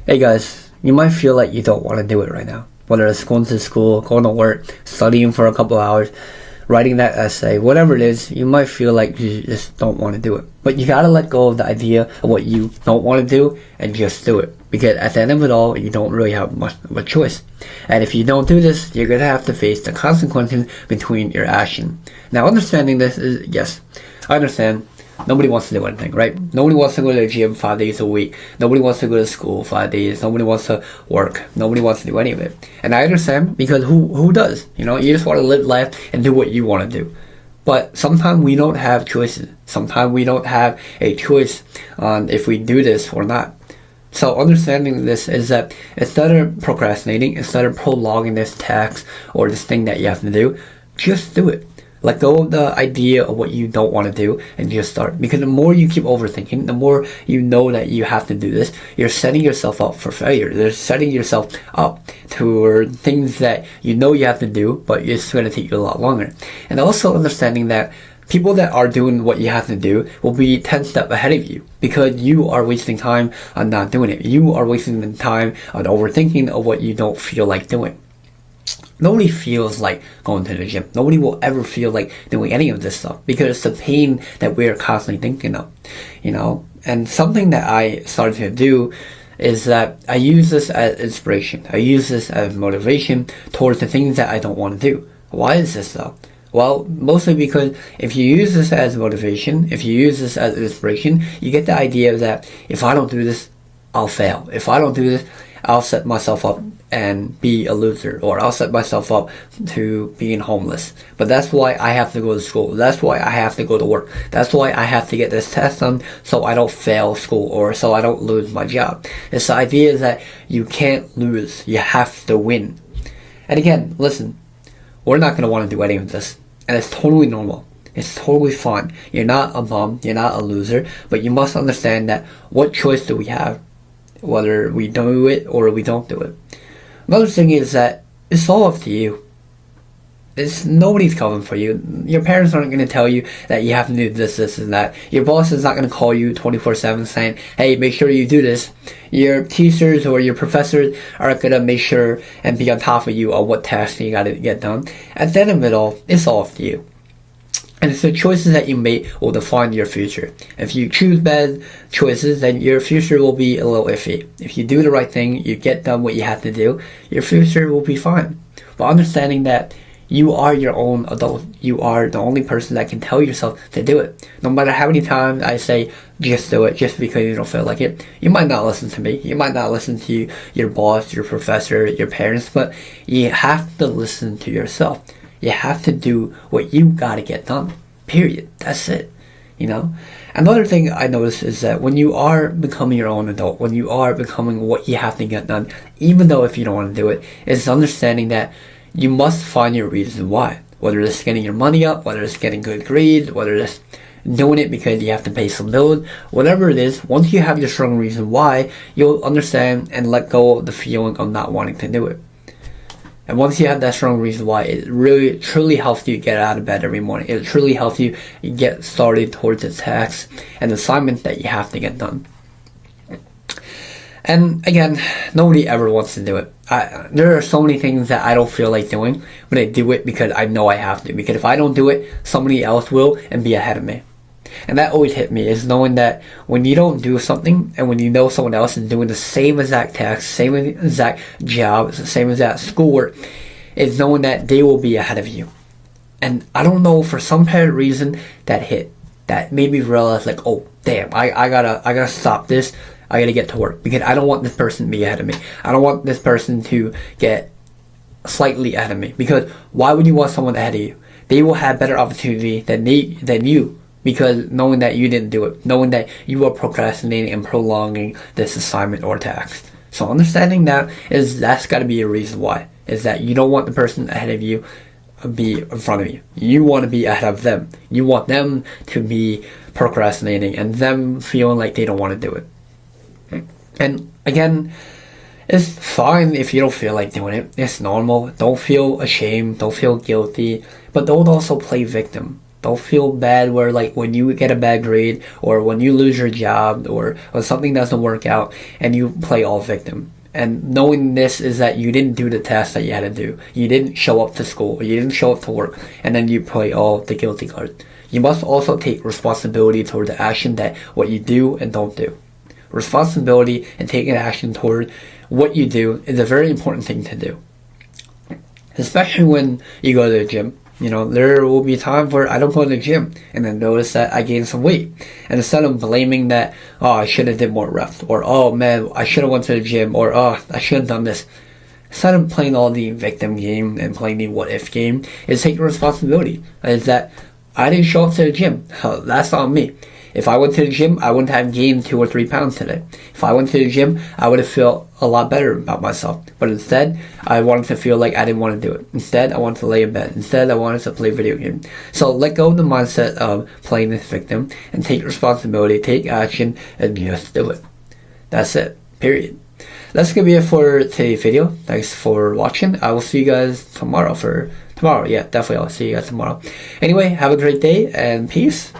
Hey guys, you might feel like you don't want to do it right now. Whether it's going to school, going to work, studying for a couple hours, writing that essay, whatever it is, you might feel like you just don't want to do it. But you gotta let go of the idea of what you don't want to do and just do it. Because at the end of it all, you don't really have much of a choice. And if you don't do this, you're gonna have to face the consequences between your action. Now understanding this is, yes, I understand. Nobody wants to do anything, right? Nobody wants to go to the gym 5 days a week. Nobody wants to go to school 5 days. Nobody wants to work. Nobody wants to do any of it. And I understand, because who does? You know, you just want to live life and do what you want to do. But sometimes we don't have choices. Sometimes we don't have a choice on if we do this or not. So understanding this is that instead of procrastinating, instead of prolonging this task or this thing that you have to do, just do it. Let go of the idea of what you don't want to do and just start. Because the more you keep overthinking, the more you know that you have to do this, you're setting yourself up for failure. You're setting yourself up to things that you know you have to do, but it's going to take you a lot longer. And also understanding that people that are doing what you have to do will be 10 steps ahead of you, because you are wasting time on not doing it. You are wasting the time on overthinking of what you don't feel like doing. Nobody feels like going to the gym. Nobody will ever feel like doing any of this stuff, because it's the pain that we're constantly thinking of, you know. And something that I started to do is that I use this as inspiration. I use this as motivation towards the things that I don't want to do. Why is this though? Well, mostly because if you use this as motivation, if you use this as inspiration, you get the idea that if I don't do this, I'll fail. If I don't do this, I'll set myself up and be a loser, or I'll set myself up to being homeless. But that's why I have to go to school. That's why I have to go to work. That's why I have to get this test done, so I don't fail school, or so I don't lose my job. It's the idea that you can't lose. You have to win. And again, listen, we're not going to want to do any of this. And it's totally normal. It's totally fine. You're not a bum. You're not a loser. But you must understand that what choice do we have? Whether we do it or we don't do it. Another thing is that it's all up to you. Nobody's coming for you. Your parents aren't going to tell you that you have to do this, this, and that. Your boss is not going to call you 24/7 saying, hey, make sure you do this. Your teachers or your professors are going to make sure and be on top of you on what tasks you got to get done. At the end of it all, it's all up to you. And it's the choices that you make will define your future. If you choose bad choices, then your future will be a little iffy. If you do the right thing, you get done what you have to do, your future will be fine. But understanding that you are your own adult, you are the only person that can tell yourself to do it. No matter how many times I say, just do it, just because you don't feel like it, you might not listen to me. You might not listen to your boss, your professor, your parents, but you have to listen to yourself. You have to do what you gotta get done. Period. That's it. You know? Another thing I noticed is that when you are becoming your own adult, when you are becoming what you have to get done, even though if you don't want to do it, is understanding that you must find your reason why. Whether it's getting your money up, whether it's getting good grades, whether it's doing it because you have to pay some bills, whatever it is, once you have your strong reason why, you'll understand and let go of the feeling of not wanting to do it. And once you have that strong reason why, it really, truly helps you get out of bed every morning. It truly helps you get started towards the tasks and assignments that you have to get done. And again, nobody ever wants to do it. There are so many things that I don't feel like doing, but I do it because I know I have to. Because if I don't do it, somebody else will and be ahead of me. And that always hit me, is knowing that when you don't do something, and when you know someone else is doing the same exact task, same exact job, same exact schoolwork, is knowing that they will be ahead of you. And I don't know, for some apparent reason, that hit. That made me realize, like, oh, damn, I gotta stop this. I gotta get to work, because I don't want this person to be ahead of me. I don't want this person to get slightly ahead of me. Because why would you want someone ahead of you? They will have better opportunity than you. Because knowing that you didn't do it, knowing that you are procrastinating and prolonging this assignment or task. So understanding that's got to be a reason why, is that you don't want the person ahead of you be in front of you. You want to be ahead of them. You want them to be procrastinating and them feeling like they don't want to do it. And again, it's fine if you don't feel like doing it. It's normal. Don't feel ashamed. Don't feel guilty. But don't also play victim. Don't feel bad where like when you get a bad grade or when you lose your job or when something doesn't work out and you play all victim. And knowing this is that you didn't do the task that you had to do. You didn't show up to school, or you didn't show up to work, and then you play all the guilty card. You must also take responsibility toward the action that what you do and don't do. Responsibility and taking action toward what you do is a very important thing to do. Especially when you go to the gym. You know, there will be times where I don't go to the gym and then notice that I gained some weight. And instead of blaming that, oh, I should have did more reps, or oh man, I should have went to the gym, or oh, I should have done this. Instead of playing all the victim game and playing the what if game, is taking responsibility. Is that I didn't show up to the gym. That's on me. If I went to the gym, I wouldn't have gained 2 or 3 pounds today. If I went to the gym, I would have felt a lot better about myself. But instead, I wanted to feel like I didn't want to do it. Instead, I wanted to lay in bed. Instead, I wanted to play video games. So let go of the mindset of playing this victim and take responsibility, take action, and just do it. That's it. Period. That's going to be it for today's video. Thanks for watching. I will see you guys tomorrow. Yeah, definitely. I'll see you guys tomorrow. Anyway, have a great day and peace.